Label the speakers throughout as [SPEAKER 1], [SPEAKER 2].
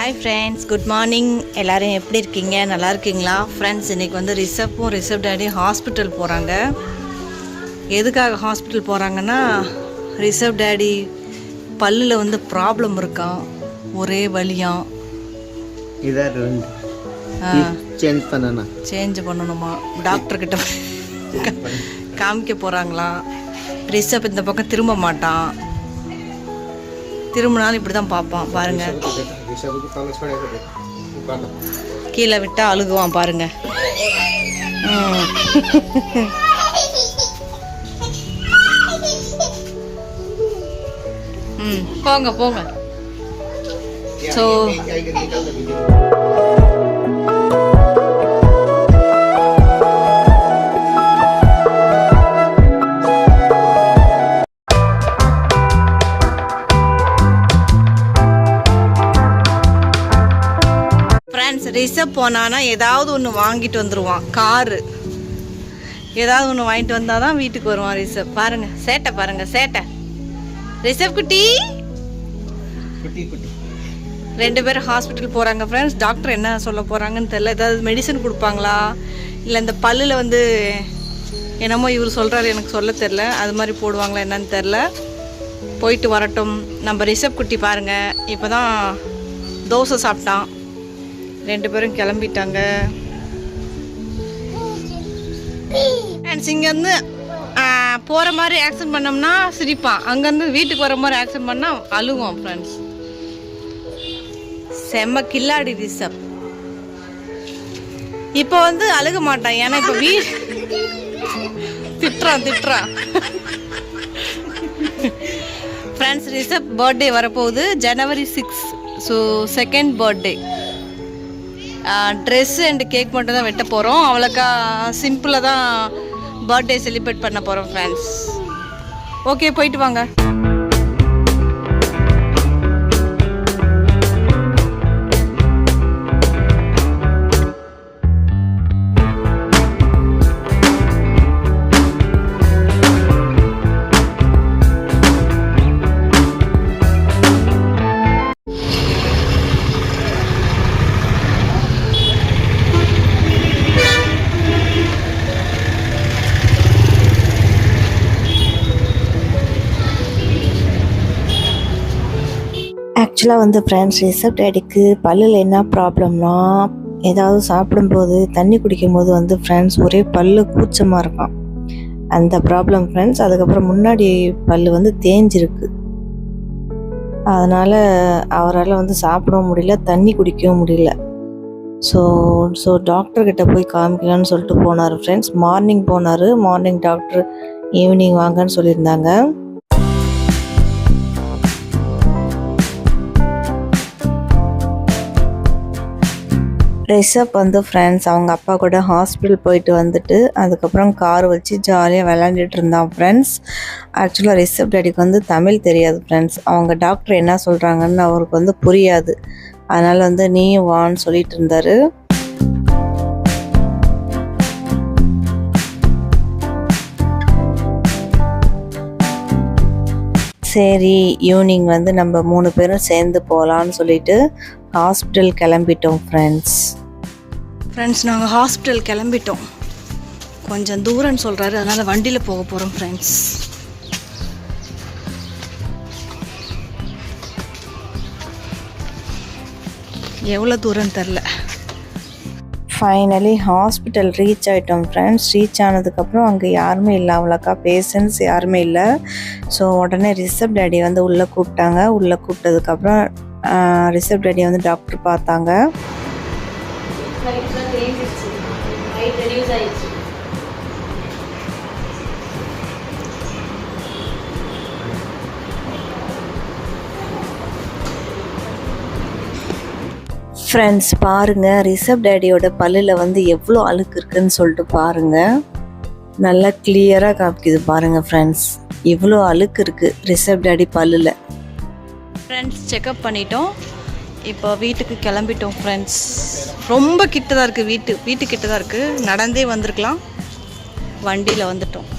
[SPEAKER 1] Hi friends, good morning. எல்லோரும் எப்படி இருக்கீங்க? நல்லா இருக்கீங்களா? ஃப்ரெண்ட்ஸ், இன்றைக்கி வந்து ரிஷப் டேடியும் ஹாஸ்பிட்டல் போகிறாங்க. எதுக்காக ஹாஸ்பிட்டல் போகிறாங்கன்னா, ரிஷப் டேடி பல்லில் வந்து ப்ராப்ளம் இருக்கான், ஒரே வலியாம். சேஞ்ச் பண்ணணுமா? டாக்டர்கிட்ட காமிக்க போகிறாங்களாம். ரிஷப் இந்த பக்கம் திரும்ப மாட்டான், திரும்பினாலும் இப்படி தான் பார்ப்பான். பாருங்க, கீழே விட்டா அழுகுவான் பாருங்க. போங்க போங்க. ஸோ ரிஷப் போனான்னா ஏதாவது ஒன்று வாங்கிட்டு வந்துடுவான். காரு ஏதாவது ஒன்று வாங்கிட்டு வந்தால் தான் வீட்டுக்கு வருவான் ரிஷப். பாருங்க சேட்டை, பாருங்க சேட்டை. ரிஷப் குட்டி, ரெண்டு பேரும் ஹாஸ்பிட்டல் போகிறாங்க ஃப்ரெண்ட்ஸ். டாக்டர் என்ன சொல்ல போகிறாங்கன்னு தெரில. ஏதாவது மெடிசன் கொடுப்பாங்களா, இல்லை இந்த பல்லில் வந்து என்னமோ இவர் சொல்கிறாரு, எனக்கு சொல்ல தெரில, அது மாதிரி போடுவாங்களா என்னன்னு தெரில. போயிட்டு வரட்டும். நம்ம ரிஷப் குட்டி பாருங்கள், இப்போ தான் தோசை சாப்பிட்டான். ரெண்டு பேரும் கிளம்பிட்டாங்க. ஃப்ரெண்ட்ஸ், இங்கேருந்து போகிற மாதிரி ஆக்ஷன் பண்ணோம்னா சிரிப்பான், அங்கேருந்து வீட்டுக்கு வர மாதிரி ஆக்ஷன் பண்ணால் அழுவோம். ஃப்ரெண்ட்ஸ், செம்ம கில்லாடி ரிஷப். இப்போ வந்து அழுக மாட்டான், ஏன்னா இப்போ திட்டுறான். ஃப்ரெண்ட்ஸ், ரிஷப் பர்த்டே வரப்போகுது January 6. So second birthday. Dress and cake மட்டும் தான் வெட்ட போகிறோம். அவ்வளோக்கா சிம்பிளாக தான் பர்த்டே செலிப்ரேட் பண்ண போகிறோம் ஃப்ரெண்ட்ஸ். ஓகே, போயிட்டு வாங்க.
[SPEAKER 2] ஆக்சுவலாக வந்து ஃப்ரெண்ட்ஸ், ரிஷப் டேடிக்கு பல்லில் என்ன ப்ராப்ளம்னா, ஏதாவது சாப்பிடும்போது தண்ணி குடிக்கும்போது வந்து ஃப்ரெண்ட்ஸ் ஒரே பல்லு கூச்சமாக இருக்கான். அந்த ப்ராப்ளம் ஃப்ரெண்ட்ஸ். அதுக்கப்புறம் முன்னாடி பல் வந்து தேஞ்சிருக்கு. அதனால் அவரால் வந்து சாப்பிடவும் முடியல, தண்ணி குடிக்கவும் முடியல. ஸோ டாக்டர்கிட்ட போய் காமிக்கலான்னு சொல்லிட்டு போனார் ஃப்ரெண்ட்ஸ். மார்னிங் போனார். மார்னிங் டாக்டர் ஈவினிங் வாங்கன்னு சொல்லியிருந்தாங்க. ரிஷப் வந்து ஃப்ரெண்ட்ஸ் அவங்க அப்பா கூட ஹாஸ்பிட்டல் போயிட்டு வந்துட்டு அதுக்கப்புறம் கார் வச்சு ஜாலியாக விளையாண்டுட்டு இருந்தான் ஃப்ரெண்ட்ஸ். ஆக்சுவலாக ரிஷப் டேடிக்கு வந்து தமிழ் தெரியாது ஃப்ரெண்ட்ஸ். அவங்க டாக்டர் என்ன சொல்கிறாங்கன்னு அவருக்கு வந்து புரியாது. அதனால் வந்து நீயும் வான்னு சொல்லிட்டு இருந்தார். சரி, ஈவினிங் வந்து நம்ம 3 பேரும் சேர்ந்து போகலான்னு சொல்லிட்டு ஹாஸ்பிட்டல் கிளம்பிட்டோம் ஃப்ரெண்ட்ஸ்.
[SPEAKER 1] நாங்கள் ஹாஸ்பிட்டல் கிளம்பிட்டோம். கொஞ்சம் தூரம்னு சொல்கிறாரு, அதனால் வண்டியில் போக போகிறோம் ஃப்ரெண்ட்ஸ். எவ்வளோ தூரம் தெரில.
[SPEAKER 2] ஃபைனலி ஹாஸ்பிட்டல் ரீச் ஆகிட்டோம் ஃப்ரெண்ட்ஸ். ரீச் ஆனதுக்கப்புறம் அங்கே யாருமே இல்லை, அவ்வளோக்கா பேஷண்ட்ஸ் யாருமே இல்லை. ஸோ உடனே ரிஷப் டேடி வந்து உள்ளே கூப்பிட்டாங்க. உள்ளே கூப்பிட்டதுக்கப்புறம் ரிஷப் டேடி வந்து டாக்டர் பார்த்தாங்க. ஃப்ரெண்ட்ஸ் பாருங்கள், ரிஷப் டேடியோட பல்லில் வந்து எவ்வளோ அழுக்கு இருக்குதுன்னு சொல்லிட்டு பாருங்கள். நல்லா கிளியராக காமிக்குது பாருங்கள் ஃப்ரெண்ட்ஸ். எவ்வளோ அழுக்கு இருக்குது ரிஷப் டேடி பல்லில்.
[SPEAKER 1] ஃப்ரெண்ட்ஸ், செக்கப் பண்ணிட்டோம். இப்போ வீட்டுக்கு கிளம்பிட்டோம் ஃப்ரெண்ட்ஸ். ரொம்ப கிட்ட தான் இருக்குது, வீட்டுக்கிட்ட தான் இருக்குது. நடந்தே வந்திருக்கலாம், வண்டியில் வந்துட்டோம்.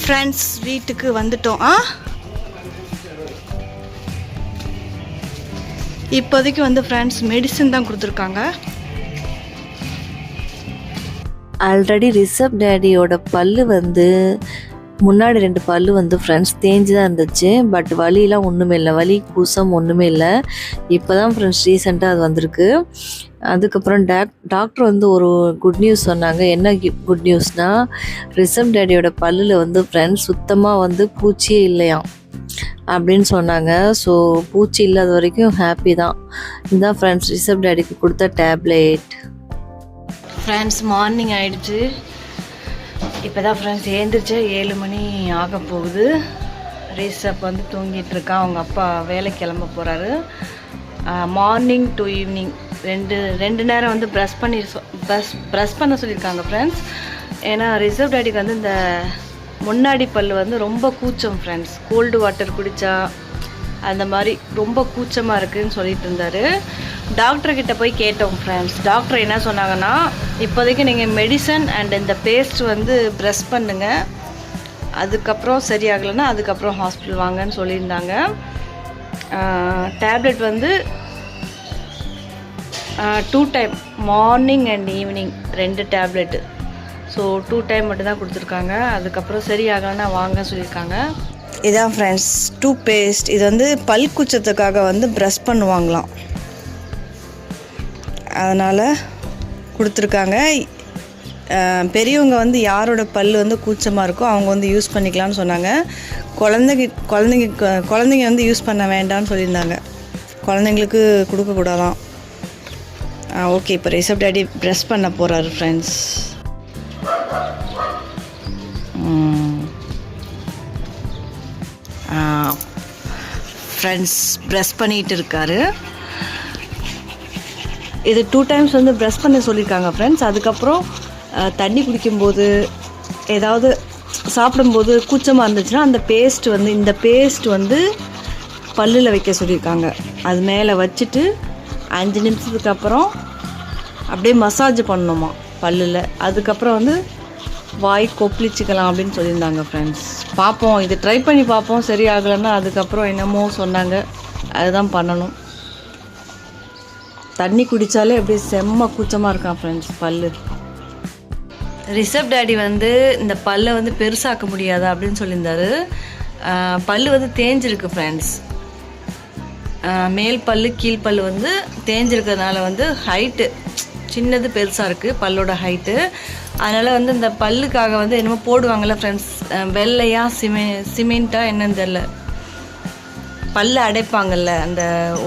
[SPEAKER 1] ஃப்ரெண்ட்ஸ் வீட்டுக்கு வந்துட்டோம். இப்போதைக்கு வந்து ஃப்ரெண்ட்ஸ் மெடிசன் தான் கொடுத்துருக்காங்க.
[SPEAKER 2] ஆல்ரெடி ரிஷப் டேடியோட பல்லு வந்து முன்னாடி 2 பல்லு வந்து ஃப்ரெண்ட்ஸ் தேஞ்சு தான் இருந்துச்சு. பட் வலியெலாம் ஒன்றுமே இல்லை, வலி கூசம் ஒன்றுமே இல்லை. இப்போ தான் ஃப்ரெண்ட்ஸ் ரீசெண்டாக அது வந்திருக்கு. அதுக்கப்புறம் டாக்டர் வந்து ஒரு குட் நியூஸ் சொன்னாங்க. என்ன குட் நியூஸ்னால், ரிஷப் டேடியோட பல்லில் வந்து ஃப்ரெண்ட்ஸ் சுத்தமாக வந்து பூச்சியே இல்லையாம் அப்படின்னு சொன்னாங்க. ஸோ பூச்சி இல்லாத வரைக்கும் ஹாப்பி தான். இதுதான் ஃப்ரெண்ட்ஸ் ரிஷப் டேடிக்கு கொடுத்த டேப்லெட்.
[SPEAKER 1] ஃப்ரெண்ட்ஸ் மார்னிங் ஆகிடுச்சு. இப்போ தான் ஃப்ரெண்ட்ஸ் ஏந்திரிச்சு 7 மணி ஆக போகுது. ரிஷப் வந்து தூங்கிட்டு இருக்கான். அவங்க அப்பா வேலைக்கு கிளம்ப போகிறாரு. மார்னிங் டு ஈவினிங் ரெண்டு நேரம் வந்து ப்ரஷ் பண்ண சொல்லியிருக்காங்க ஃப்ரெண்ட்ஸ். ஏன்னா ரிஷப் டேடிக்கு வந்து இந்த முன்னாடி பல் வந்து ரொம்ப கூச்சம் ஃப்ரெண்ட்ஸ். கோல்டு வாட்டர் குடித்தா அந்த மாதிரி ரொம்ப கூச்சமாக இருக்குதுன்னு சொல்லிட்டு இருந்தார். டாக்டர்கிட்ட போய் கேட்டோம் ஃப்ரெண்ட்ஸ். டாக்டர் என்ன சொன்னாங்கன்னா, இப்போதைக்கு நீங்கள் மெடிசன் அண்ட் இந்த பேஸ்ட் வந்து ப்ரெஷ் பண்ணுங்கள், அதுக்கப்புறம் சரியாகலைன்னா அதுக்கப்புறம் ஹாஸ்பிட்டல் வாங்கன்னு சொல்லியிருந்தாங்க. டேப்லெட் வந்து 2 time morning and evening 2 tablet. So 2 time மட்டும்தான் கொடுத்துருக்காங்க. அதுக்கப்புறம் சரியாகலைன்னா வாங்க சொல்லியிருக்காங்க. இதான் ஃப்ரெண்ட்ஸ் டூத் பேஸ்ட். இது வந்து பல் கூச்சத்துக்காக வந்து ப்ரஷ் பண்ணுவாங்களாம், அதனால் கொடுத்துருக்காங்க. பெரியவங்க வந்து யாரோட பல் வந்து கூச்சமாக இருக்கோ அவங்க வந்து யூஸ் பண்ணிக்கலாம்னு சொன்னாங்க. குழந்தைங்க வந்து யூஸ் பண்ண வேண்டாம்னு சொல்லியிருந்தாங்க. குழந்தைங்களுக்கு கொடுக்கக்கூடாதான். ஓகே, இப்போ ரிஷப் டேடி ப்ரெஷ் பண்ண போகிறாரு ஃப்ரெண்ட்ஸ். ஃப்ரெண்ட்ஸ் ப்ரெஷ் பண்ணிகிட்டு இருக்காரு. இது 2 டைம்ஸ் வந்து ப்ரெஷ் பண்ண சொல்லியிருக்காங்க ஃப்ரெண்ட்ஸ். அதுக்கப்புறம் தண்ணி குடிக்கும்போது ஏதாவது சாப்பிடும்போது கூச்சமாக இருந்துச்சுன்னா அந்த இந்த பேஸ்ட் வந்து பல்லில் வைக்க சொல்லியிருக்காங்க. அது மேலே வச்சுட்டு 5 நிமிஷத்துக்கு அப்புறம் அப்படியே மசாஜ் பண்ணணுமா பல்லில். அதுக்கப்புறம் வந்து வாய் கொப்பளிச்சிக்கலாம் அப்படின்னு சொல்லியிருந்தாங்க ஃப்ரெண்ட்ஸ். பார்ப்போம், இது ட்ரை பண்ணி பார்ப்போம். சரியாகலைன்னா அதுக்கப்புறம் என்னமோ சொன்னாங்க, அதுதான் பண்ணணும். தண்ணி குடித்தாலே அப்படியே செம்ம கூச்சமாக இருக்கான் ஃப்ரெண்ட்ஸ் பல்லு. ரிஷப் டேடி வந்து இந்த பல்லை வந்து பெருசாக்க முடியாதா அப்படின்னு சொல்லியிருந்தாரு. பல் வந்து தேஞ்சிருக்கு ஃப்ரெண்ட்ஸ். மேல் பல் கீழ் பல் வந்து தேஞ்சிருக்கிறதுனால வந்து ஹைட்டு சின்னது பெருசாக இருக்குது பல்லோட ஹைட்டு. அதனால் வந்து இந்த பல்லுக்காக வந்து என்னமோ போடுவாங்கள்ல ஃப்ரெண்ட்ஸ், வெள்ளையா சிமெண்ட்டாக என்னன்னு தெரில, பல்ல அடைப்பாங்கல்ல, அந்த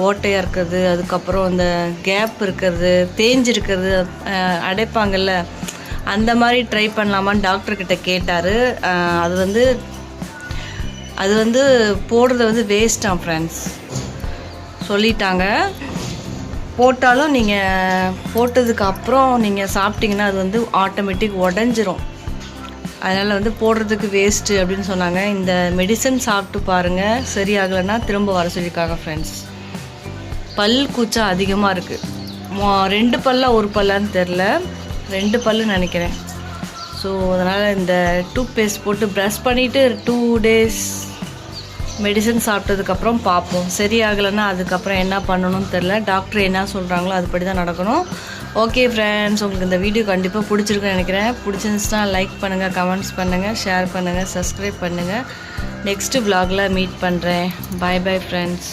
[SPEAKER 1] ஓட்டையாக இருக்கிறது, அதுக்கப்புறம் அந்த கேப் இருக்கிறது, தேஞ்சிருக்கிறது அடைப்பாங்கல்ல, அந்த மாதிரி ட்ரை பண்ணலாமான்னு டாக்டர்கிட்ட கேட்டார். அது வந்து போடுறது வந்து வேஸ்ட்டாக ஃப்ரெண்ட்ஸ் சொல்லிட்டாங்க. போட்டாலும் நீங்கள் போட்டதுக்கு அப்புறம் நீங்கள் சாப்பிட்டிங்கன்னா அது வந்து ஆட்டோமேட்டிக் உடஞ்சிரும். அதனால் வந்து போடுறதுக்கு வேஸ்ட்டு அப்படின்னு சொன்னாங்க. இந்த மெடிசன் சாப்பிட்டு பாருங்கள், சரியாகலைன்னா திரும்ப வர சொல்லியிருக்காங்க ஃப்ரெண்ட்ஸ். பல் கூச்சம் அதிகமாக இருக்குது. 2 பல்லா 1 பல்லான்னு தெரில, 2 பல்லுன்னு நினைக்கிறேன். ஸோ அதனால் இந்த டூத் பேஸ்ட் போட்டு ப்ரஷ் பண்ணிவிட்டு 2 டேஸ் மெடிசன் சாப்பிட்டதுக்கப்புறம் பார்ப்போம். சரியாகலைன்னா அதுக்கப்புறம் என்ன பண்ணணும்னு தெரில. டாக்டர் என்ன சொல்கிறாங்களோ அதுபடி தான் நடக்கணும். ஓகே ஃப்ரெண்ட்ஸ், உங்களுக்கு இந்த வீடியோ கண்டிப்பாக பிடிச்சிருக்குன்னு நினைக்கிறேன். பிடிச்சிருந்துச்சுன்னா லைக் பண்ணுங்கள், கமெண்ட்ஸ் பண்ணுங்கள், ஷேர் பண்ணுங்கள், சப்ஸ்கிரைப் பண்ணுங்கள். நெக்ஸ்ட்டு vlogல மீட் பண்ணுறேன். Bye bye friends.